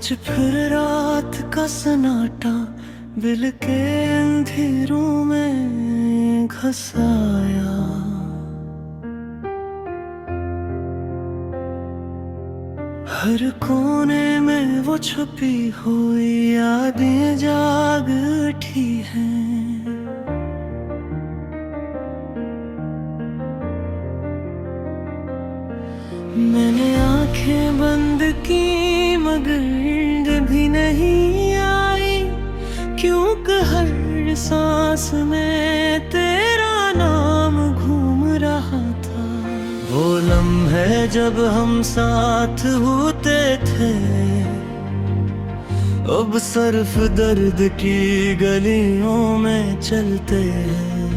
आज फिर रात का सन्नाटा दिल के अंधेरों में घसाया। हर कोने में वो छुपी हुई यादें जाग उठी हैं। मैंने आंखें बंद की मगर नींद भी नहीं आई, क्योंकि हर सांस में तेरा नाम घूम रहा था। वो लम्हे जब हम साथ होते थे, अब सिर्फ दर्द की गलियों में चलते हैं।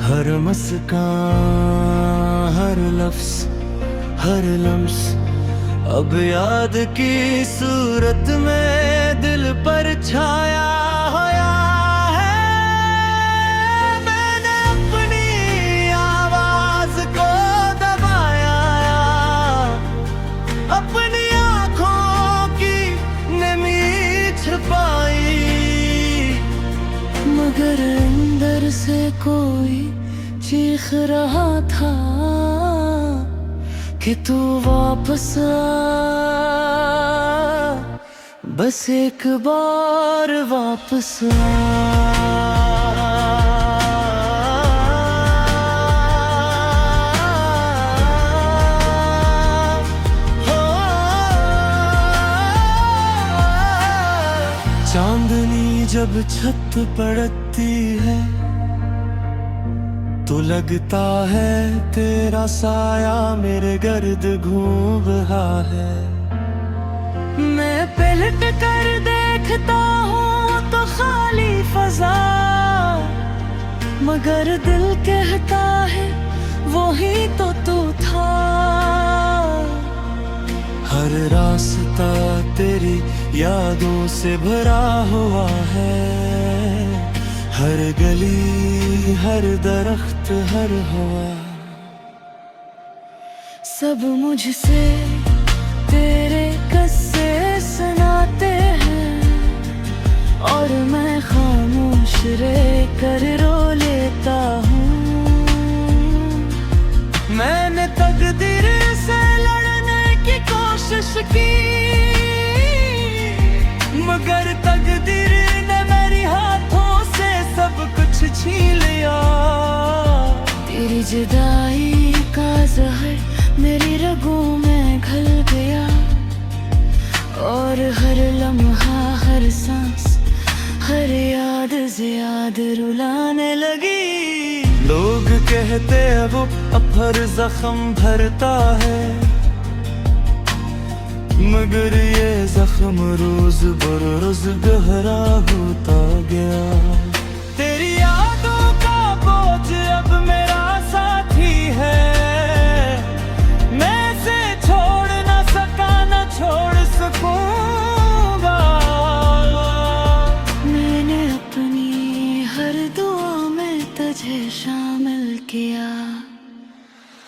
हर मुस्कान, हर लफ्ज़, हर लम्स अब याद की सूरत में दिल पर छाया होया है। मैंने अपनी आवाज को दबाया, अपनी आँखों की नमी छुपाई, मगर अंदर से कोई चीख रहा था कि तू वापस आ, बस एक बार वापस आ। चांदनी जब छत पड़ती है तो लगता है तेरा साया मेरे गर्द घूम रहा है। मैं पलट कर देखता हूँ तो खाली फजा, मगर दिल कहता है वो ही तो तू था। हर रास्ता तेरी यादों से भरा हुआ है, हर गली, हर दरख्त, हर हवा। सब मुझसे तेरे किस्से सुनाते हैं और मैं खामोश रह कर रो लेता हूँ। मैंने तकदीर से लड़ने की कोशिश की, मगर तकदीर ने मेरी हाथों सब कुछ छीन लिया। तेरी जुदाई का जहर मेरी रगों में घुल गया, और हर लम्हा, हर सांस, हर याद से याद रुलाने लगी। लोग कहते हैं वो अब हर जख्म भरता है, मगर ये जख्म रोज बरोज गहरा होता गया। तेरी यादों का बोझ अब मेरा साथी है, मैं से छोड़ न सका न छोड़ सकूंगा। मैंने अपनी हर दुआ में तुझे शामिल किया।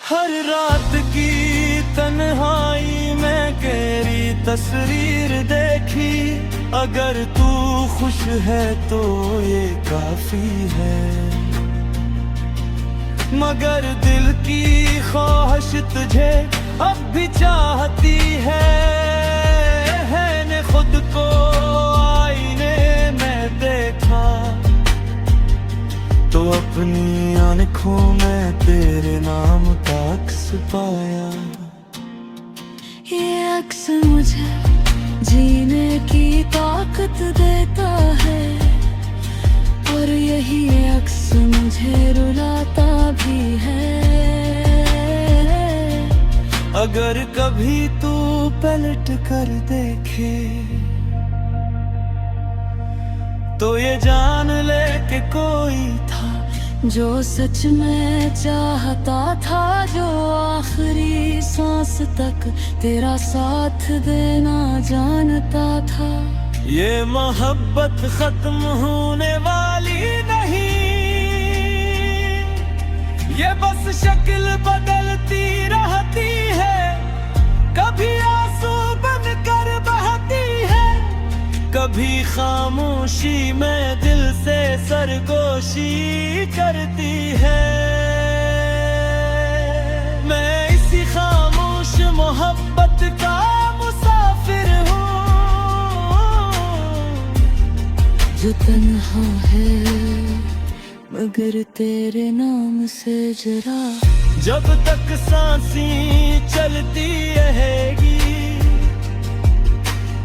हर रात की तन्हाई में तेरी तस्वीर देखी, अगर तू खुश है तो ये काफी है, मगर दिल की ख्वाहिश तुझे अब भी चाहती है। ने खुद को आईने में देखा तो अपनी आंखों में तेरे नाम का अक्स पाया। ये अक्स मुझे जीने की ताकत देता है, और यही अक्स मुझे रुलाता भी है। अगर कभी तू पलट कर देखे तो ये जान ले कि कोई था जो सच में चाहता था, जो आखिरी सांस तक तेरा साथ देना जानता था। ये मोहब्बत खत्म होने वाली नहीं, ये बस शक्ल बदलती रहती है, कभी आंसू बनकर बहती कभी खामोशी में दिल से सरगोशी करती है। मैं इसी खामोश मोहब्बत का मुसाफिर हूँ, जो तन्हा है मगर तेरे नाम से जरा। जब तक सांसें चलती रहेगी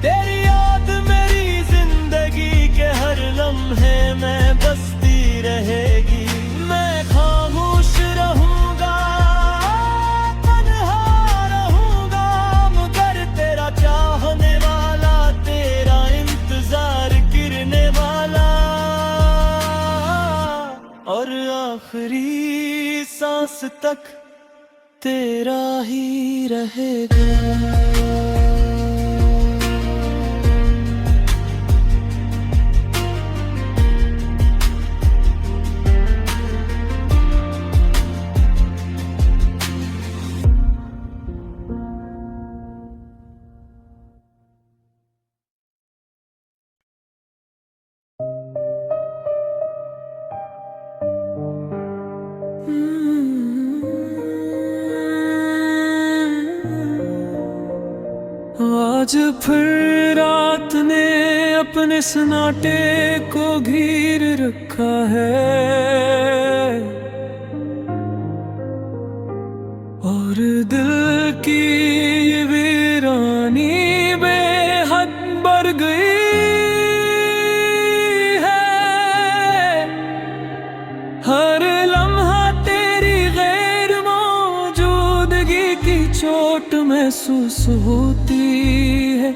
तेरी याद मेरी जिंदगी के हर लम्हे में बसती रहेगी। मैं खामोश रहूंगा, तन्हा रहूंगा, मगर तेरा चाहने वाला, तेरा इंतजार करने वाला, और आखिरी सांस तक तेरा ही रहेगा। आज फिर रात ने अपने सन्नाटे को घेर रखा है, और दिल की ये वीरानी बेहद बढ़ गई है। हर लम्हा तेरी गैर मौजूदगी की चोट महसूस होती है,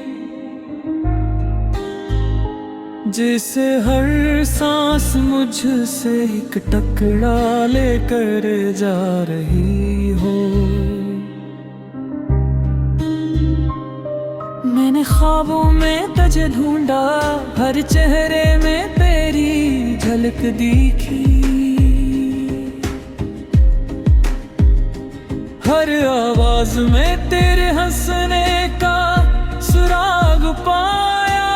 जिसे हर सांस मुझसे एक टुकड़ा लेकर जा रही हो। मैंने ख्वाबों में तुझे ढूंढा, हर चेहरे में तेरी झलक दिखी, हर आवाज में तेरे हंसने का सुराग पाया।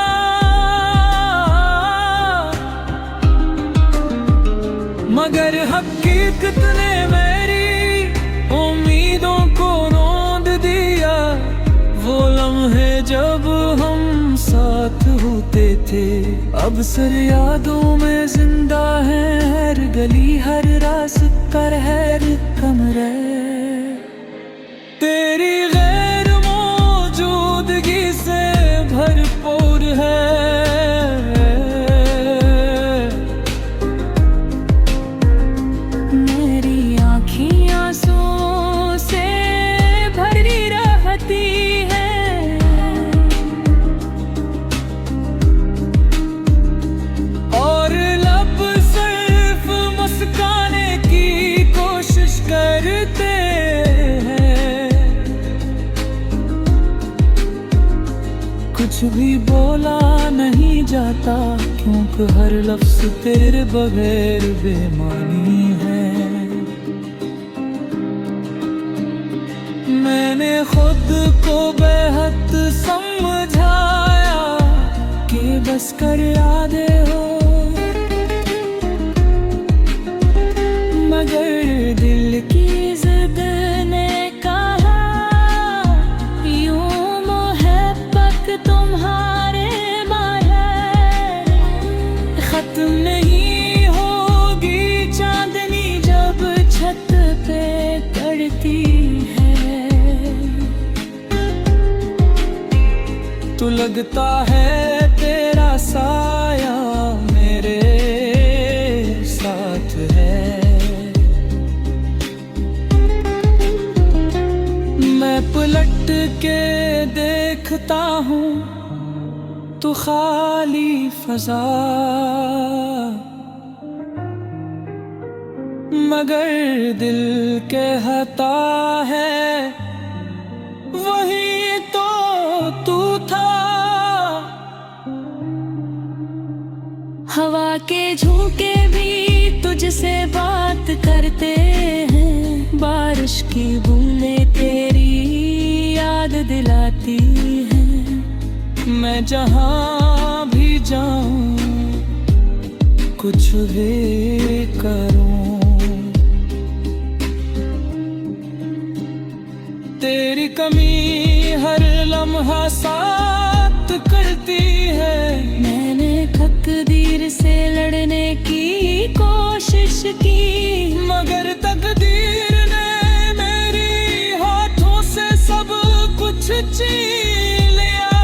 मगर हकीकत ने मेरी उम्मीदों को रौंद दिया। वो लम्हे जब हम साथ होते थे अब सर यादों में जिंदा है। हर गली हर रास्ता हर कमरा तेरी गैर मौजूदगी से भरपूर है। मेरी आँखें आंसुओं से भरी रहती है, और लब सिर्फ मुस्काने की कोशिश करते हैं। कुछ भी बोला नहीं जाता क्योंकि हर लफ्ज तेरे बगैर बेमानी है। मैंने खुद को बेहद समझाया कि बस कर यादे हो, मगर दिल की जिद ने कहा यूं मोहब्बत तुम्हारे बाहर खत्म नहीं होगी। चांदनी जब छत पे पड़ती है तो लगता है तेरा साया मेरे साथ है। मैं पलट के देखता हूँ तो खाली फजा, मगर दिल कहता है वही तो तू था। हवा के झोंके भी तुझसे बात करते हैं, बारिश की बूंदें तेरी याद दिलाती हैं। मैं जहाँ कुछ भी करूं। तेरी कमी हर लम्हा साथ करती है। मैंने तकदीर से लड़ने की कोशिश की, मगर तकदीर ने मेरी हाथों से सब कुछ छीन लिया।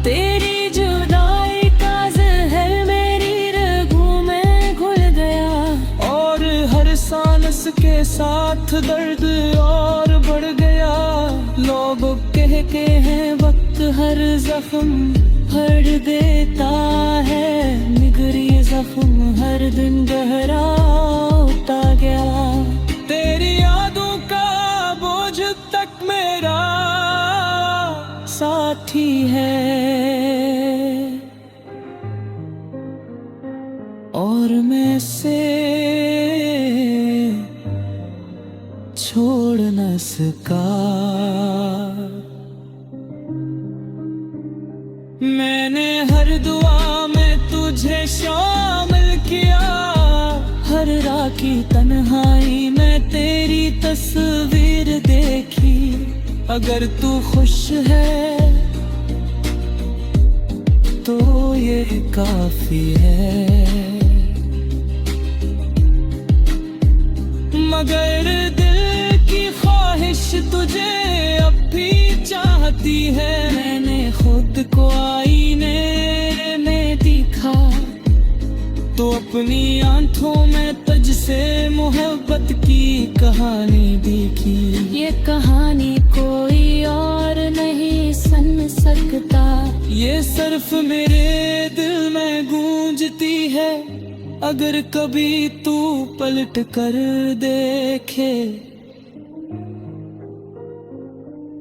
तेरी जुदाई का जहर मेरी रगों में घुल गया, और हर सांस के साथ दर्द और बढ़ गया। लोग कहते हैं वक्त हर जख्म भर देता है, मगर ये जख्म हर दिन गहरा होता गया। तेरी यादों का बोझ तक मेरा साथी है, और मैं से छोड़ न सका। मैंने हर दुआ में तुझे शामिल किया, हर राह की तन्हाई में तेरी तस्वीर देखी। अगर तू खुश है तो ये काफी है, मगर दिल की ख्वाहिश तुझे अब भी चाहती है। मैंने खुद को आईने में देखा, तो अपनी आंखों में तुझसे मोहब्बत की कहानी देखी। ये कहानी कोई और नहीं सुन सकता, ये सिर्फ मेरे दिल में गूंजती है। अगर कभी तू पलट कर देखे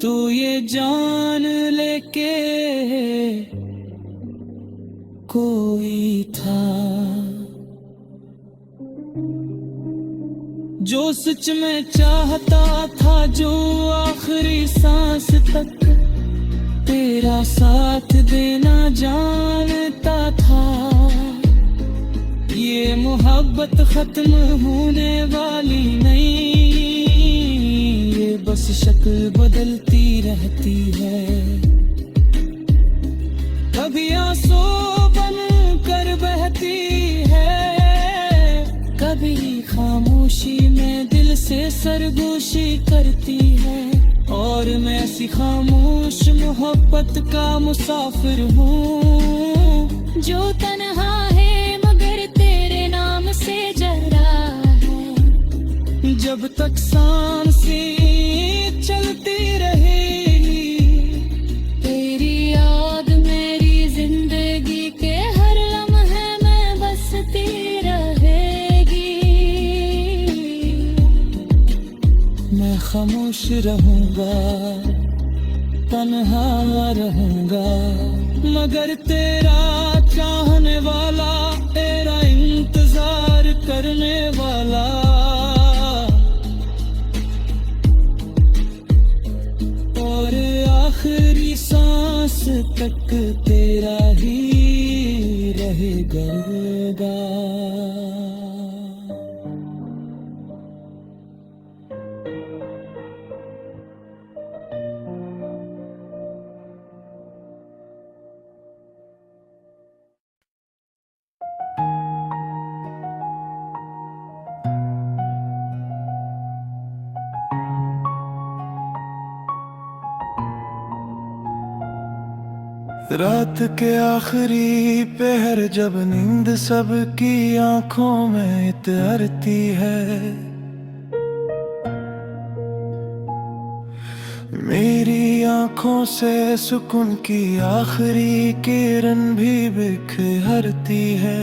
तो ये जान लेके कोई था जो सच में चाहता था, जो आखिरी सांस तक तेरा साथ देना जानता था। ये मोहब्बत खत्म होने वाली नहीं, ये बस शक्ल बदलती रहती है। कभी आंसू बन कर बहती है, कभी खामोशी में दिल से सरगोशी करती है। और मैं ऐसी खामोश मोहब्बत का मुसाफिर हूँ, जो तन्हा है मगर तेरे नाम से जरा है। जब तक सांसें चलती रहेगी, तेरी याद मेरी जिंदगी के हर लम्हे में बसती रहेगी। मैं खामोश रहूंगा, तन्हा रहूंगा, मगर तेरा चाहने वाला, तेरा इंतजार करने वाला। और आखिरी सांस तक तेरा ही रहेगा। रात के आखिरी पहर जब नींद सबकी आंखों में इतरती है, मेरी आंखों से सुकून की आखिरी किरण भी बिखरती है।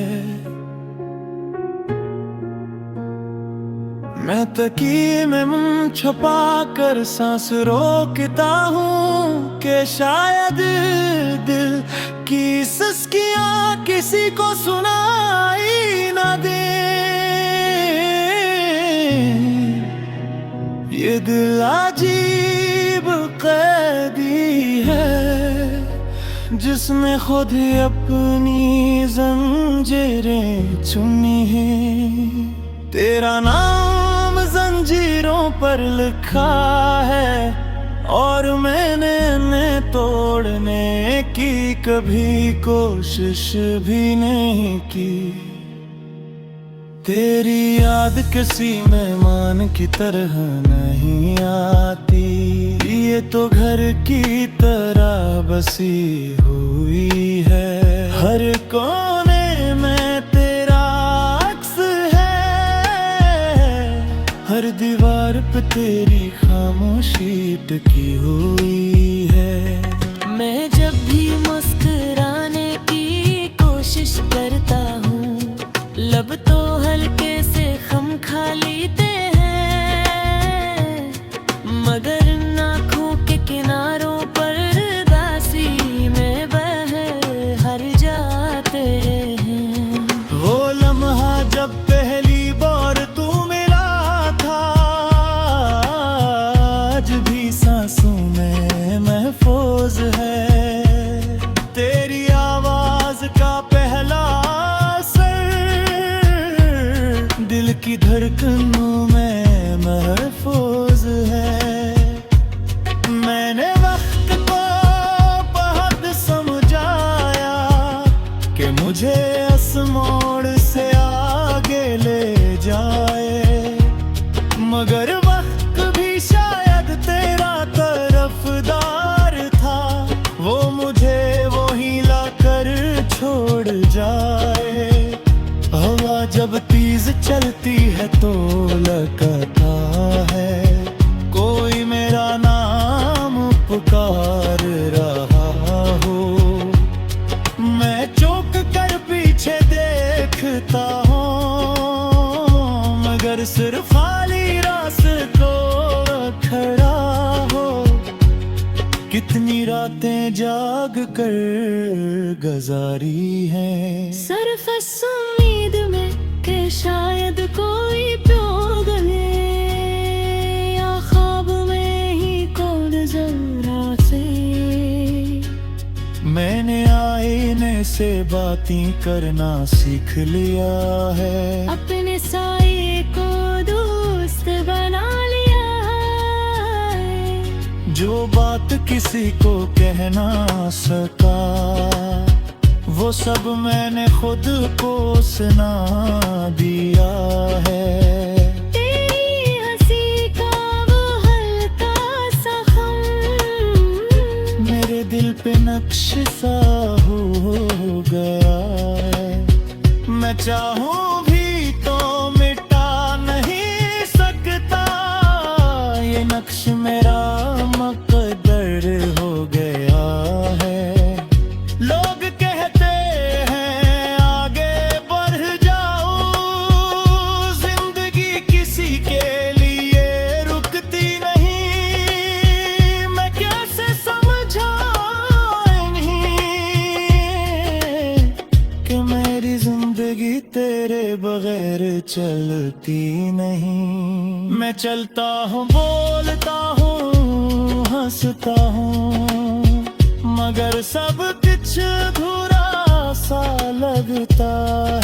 मैं तकिए में मुंह छुपा कर सांस रोकता हूँ कि शायद दिल की सिसकियाँ किसी को सुनाई ना दे। ये दिल अजीब कैदी है, जिसने खुद ही अपनी जंजीरें चुनी है। तेरा नाम जंजीरों पर लिखा है और मैंने इन्हें तोड़ने की कभी कोशिश भी नहीं की। तेरी याद किसी मेहमान की तरह नहीं आती, ये तो घर की तरह बसी हुई है। हर कोने में तेरा अक्स है, हर दीवार पे तेरी खामोशी टिकी हुई है। मैं जब भी मुस्कुराने की कोशिश करता हूँ, लब तो हल्के से खम खा लेते हैं, मगर आँखों के किनारों पर दासी में बह हर जाते हैं। वो लम्हा जब पहली बार तू मिला था, आज भी सांसों में महफूज है। तेरी आवाज का पहला दिल की धड़कनों में महफूज है। मैंने वक्त को बहुत समझाया कि मुझे इस मोड़ से आगे ले जाए, मगर वक्त भी शायद तेरा तरफदार था, वो मुझे वहीं लाकर छोड़ जाए। हवा जब तेज चलती है तो लगता है कोई मेरा नाम पुकार रहा हो। मैं चौंक कर पीछे देखता हूँ, मगर सिर्फ खाली रास्तों खड़ा हो। कितनी रातें जाग कर गुजारी हैं, सिर्फ इस उम्मीद में कि शायद कोई प्यार गले, या ख्वाब में ही कौन जरा से। मैंने आईने से बातें करना सीख लिया है, अपने साये को दोस्त बना लिया है। जो बात किसी को कह ना सका, वो सब मैंने खुद को सुना दिया है। तेरी हंसी का वो हल्का सा खम मेरे दिल पे नक्श सा हो गया है। मैं चाहूं भी तो मिटा नहीं सकता, ये नक्श मेरा मुक़द्दर हो गया है। लोग कहते हैं आगे बढ़ जाओ, जिंदगी किसी के लिए रुकती नहीं। मैं कैसे समझाऊं इन्हें कि मेरी जिंदगी तेरे बगैर चलती नहीं। मैं चलता हूँ, बोलता हूँ, हंसता हूँ, मगर सब कुछ अधूरा सा लगता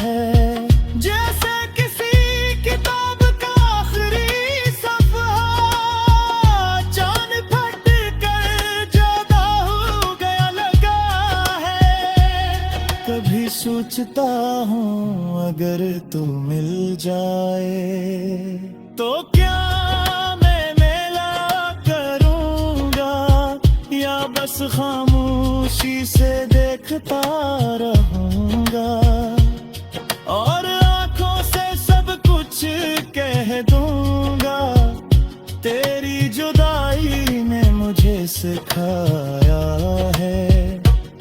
है। जैसे किसी किताब का आखिरी सफ़ा जान फट कर जुदा हो गया लगा है। कभी सोचता हूँ अगर तू मिल जाए तो क्या मैं मेला करूँगा, या बस खामोशी से देखता रहूँगा, और आँखों से सब कुछ कह दूँगा। तेरी जुदाई ने मुझे सिखाया है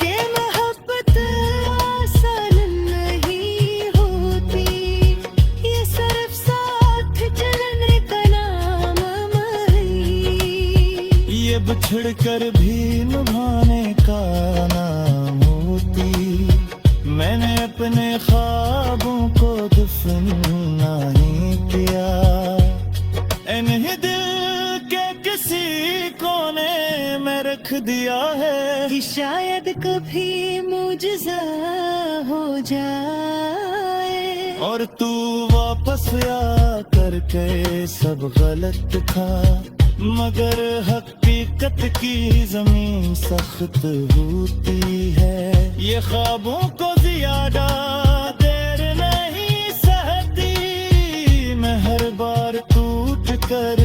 कि मोहब्बत आसान नहीं होती, ये सिर्फ साथ चलने का नाम है। ये बिछड़ कर भी निभाने का नाम होती। मैंने अपने ख्वाबों को दफन नहीं किया, इन्हीं दिल के किसी कोने में रख दिया है। कि शायद कभी मुझसे हो जाए और तू वापस आ करके सब गलत था, मगर हकीकत की जमीन सख्त होती है। ये ख्वाबों को ज्यादा देर नहीं सहती, मैं हर बार टूट कर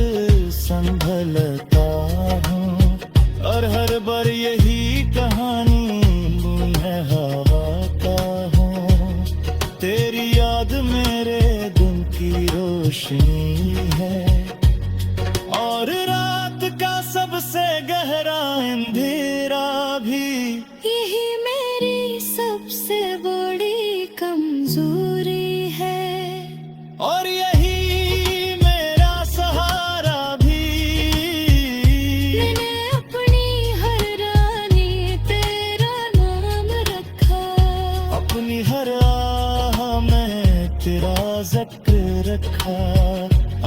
संभलता हूँ, और हर बार यही कहानी है हवा का हूँ। तेरी याद मेरे दिन की रोशनी है, और रात का सबसे गहरा अंधेरा भी। यही मेरी सबसे बड़ी कमजोरी है, और यही मेरा सहारा भी। मैंने अपनी हर रानी तेरा नाम रखा, अपनी हर आह में तेरा जिक्र रखा।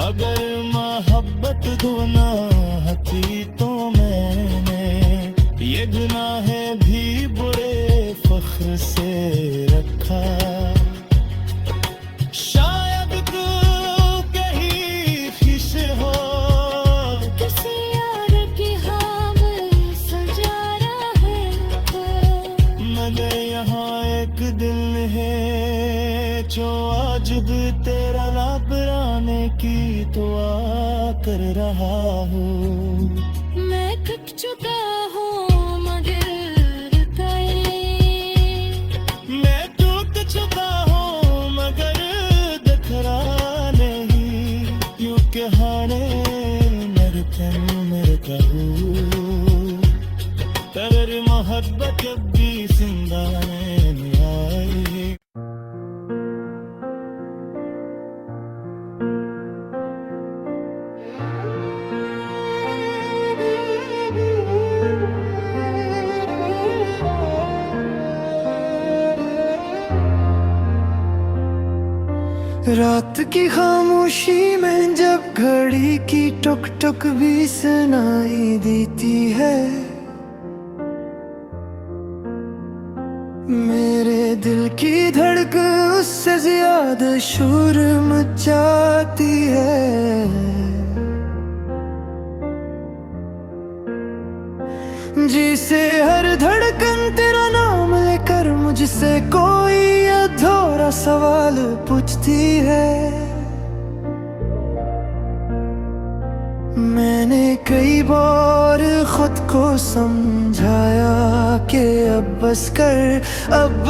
अगर मोहब्बत गुनाह थी तो मैंने ये गुनाहें भी बड़े फख्र से रखा। शायद तू कहीं खुश हो किसी यार की हाँ में सजा रहा है, मगर यहाँ एक दिल है जो आज भी तेरा लाबराने की दुआ कर रहा हूँ। मैं थक चुका हूँ मगर मैं टूट चुका हूँ मगर दखरा नहीं, क्योंकि हारे मेरे कहूँ तेरी मोहब्बत जब भी जिंदा में आई। रात की खामोशी में जब घड़ी की टुक टुक भी सुनाई देती है, मेरे दिल की धड़कन उससे ज्यादा शोर मचाती है। जिसे हर धड़कन तेरा नाम लेकर मुझसे कोई अधूरा सवाल पूछती है। मैंने कई बार खुद को समझाया कि अब बस कर, अब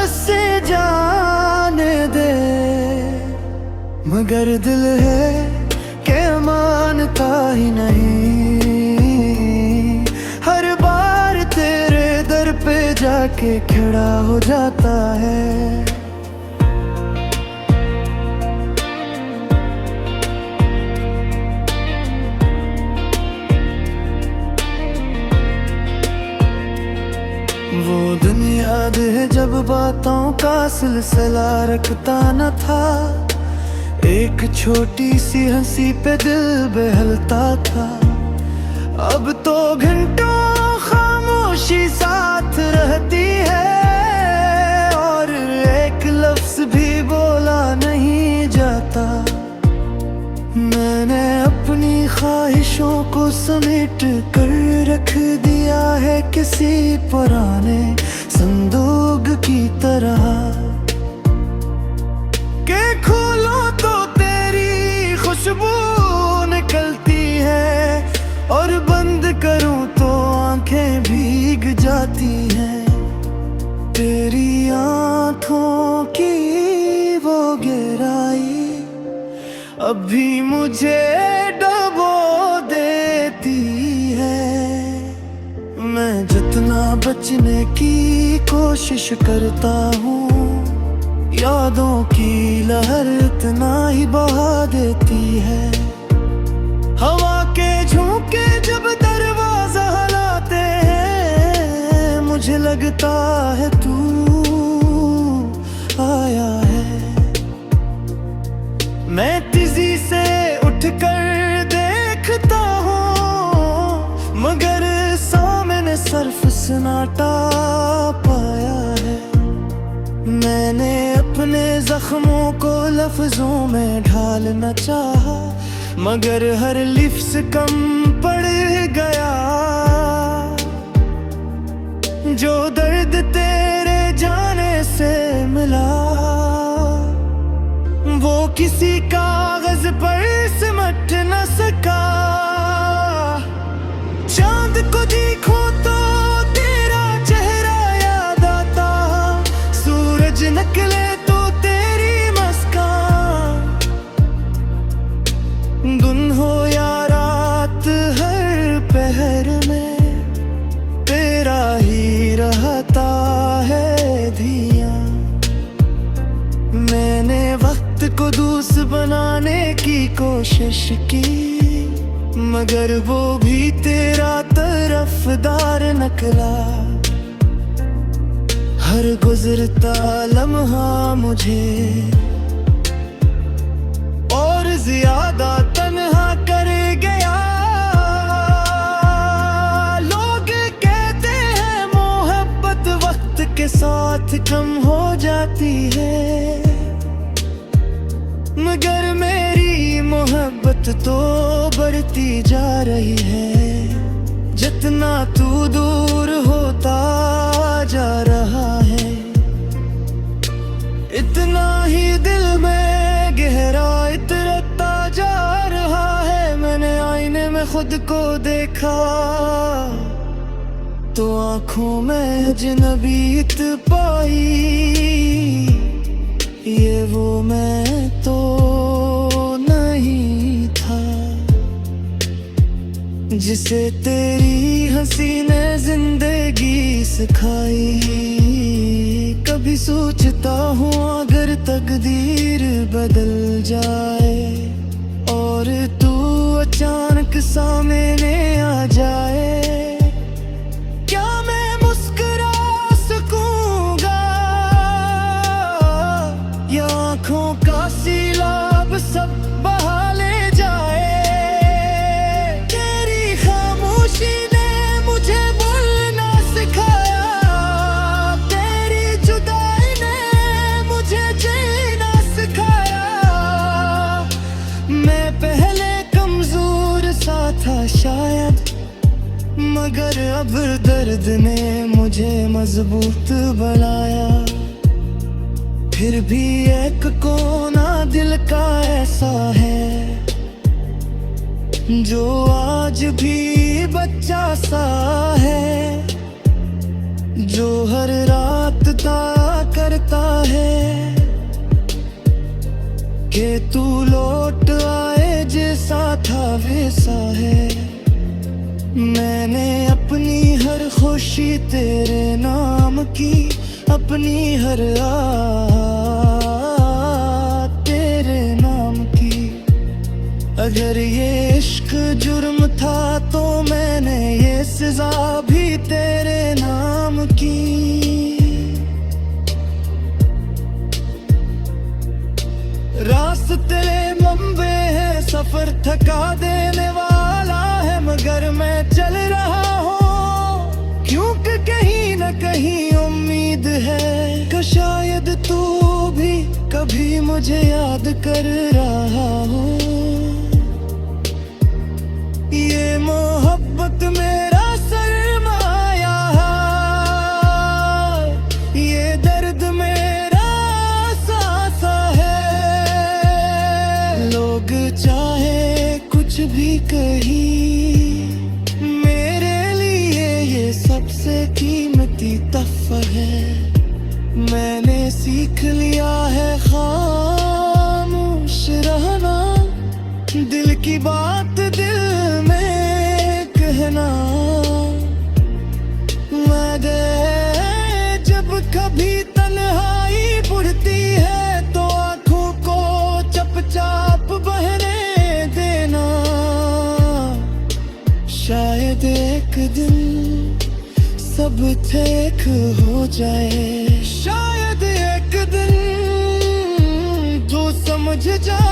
से जाने दे, मगर दिल है कि मानता ही नहीं। हर बार तेरे दर पे जाके खड़ा हो जाता है। वो दिन याद है जब बातों का सिलसिला रखता न था, एक छोटी सी हंसी पे दिल बहलता था। अब तो घंटों खामोशी साथ रहती है, और एक लफ्ज भी बोला नहीं जाता। मैंने अपनी ख्वाहिशों को समेट कर रख दिया है किसी पुराने संदूक की तरह, के खोलो तो तेरी खुशबू निकलती है, और बंद करूं तो आंखें भीग जाती हैं। तेरी आंखों की वो गहराई अभी मुझे डबो देती है। मैं जितना बचने की कोशिश करता हूँ, यादों की लहर इतना ही बहा देती है। हवा के झोंके जब दरवाजा हिलाते हैं, मुझे लगता है तू आया है। मैं तेजी से उठकर देखता हूँ, मगर सामने सर्फ सन्नाटा पाया है। मैंने अपने जख्मों को लफ्जों में ढालना चाहा, मगर हर लिफ्ज़ कम पड़ गया। जो दर्द तेरे जाने से मिला, वो किसी कागज पर सिमट न सका। चांद को देखो तो तेरा चेहरा याद आता, सूरज निकले तो तेरी मुस्कान। दिन हो या रात, हर पहर में तेरा ही रहता है धियां। मैंने वक्त को दूस बनाने की कोशिश की, मगर वो भी तेरा तरफदार निकला। हर गुजरता लम्हा मुझे और ज्यादा तन्हा कर गया। लोग कहते हैं मोहब्बत वक्त के साथ कम हो जाती है, मगर मेरी मोहब्बत तो बढ़ती जा रही है। जितना तू दूर होता जा रहा है, इतना ही दिल में गहरा इतरता जा रहा है। मैंने आईने में खुद को देखा तो आंखों में अजनबीत पाई। ये वो मैं तो नहीं था जिसे तेरी हंसी ने जिंदगी सिखाई। कभी सोचता हूँ अगर तकदीर बदल जाए और तू अचानक सामने आ जाए, क्या मैं मुस्कुरा सकूंगा या आँखों का सीलाब सब बहा ले जाए। तेरी खामोशी ने मुझे बोलना सिखाया, तेरी जुदाई ने मुझे जीना सिखाया। मैं पहले कमजोर सा था शायद, मगर अब दर्द ने मुझे मजबूत बनाया। फिर भी एक कोना दिल का ऐसा है जो आज भी बच्चा सा है, जो हर रात तय करता है कि तू लौट आए। जैसा था वैसा है। मैंने अपनी हर खुशी तेरे नाम की, अपनी हर तेरे नाम की। अगर ये इश्क जुर्म था तो मैंने ये सजा भी तेरे नाम की। रास्ते लंबे हैं, सफर थका देने वाला है, मगर मैं चल रहा हूँ क्योंकि कहीं न कहीं उम्मीद है कि शायद तू भी कभी मुझे याद कर रहा हो। ये मोहब्बत मेरा सरमाया है, ये दर्द मेरा सांसा है। लोग चाहे कुछ भी कही, मेरे लिए ये सबसे कीमती तोहफा है। मैंने सीख लिया है खामोश रहना, दिल की बात दिल में कहना। मैं जब कभी तन्हाई बुढ़ती है तो आंखों को चुपचाप बहने देना। शायद एक दिन सब ठीक हो जाए, शायद एक दिन तू समझ जा।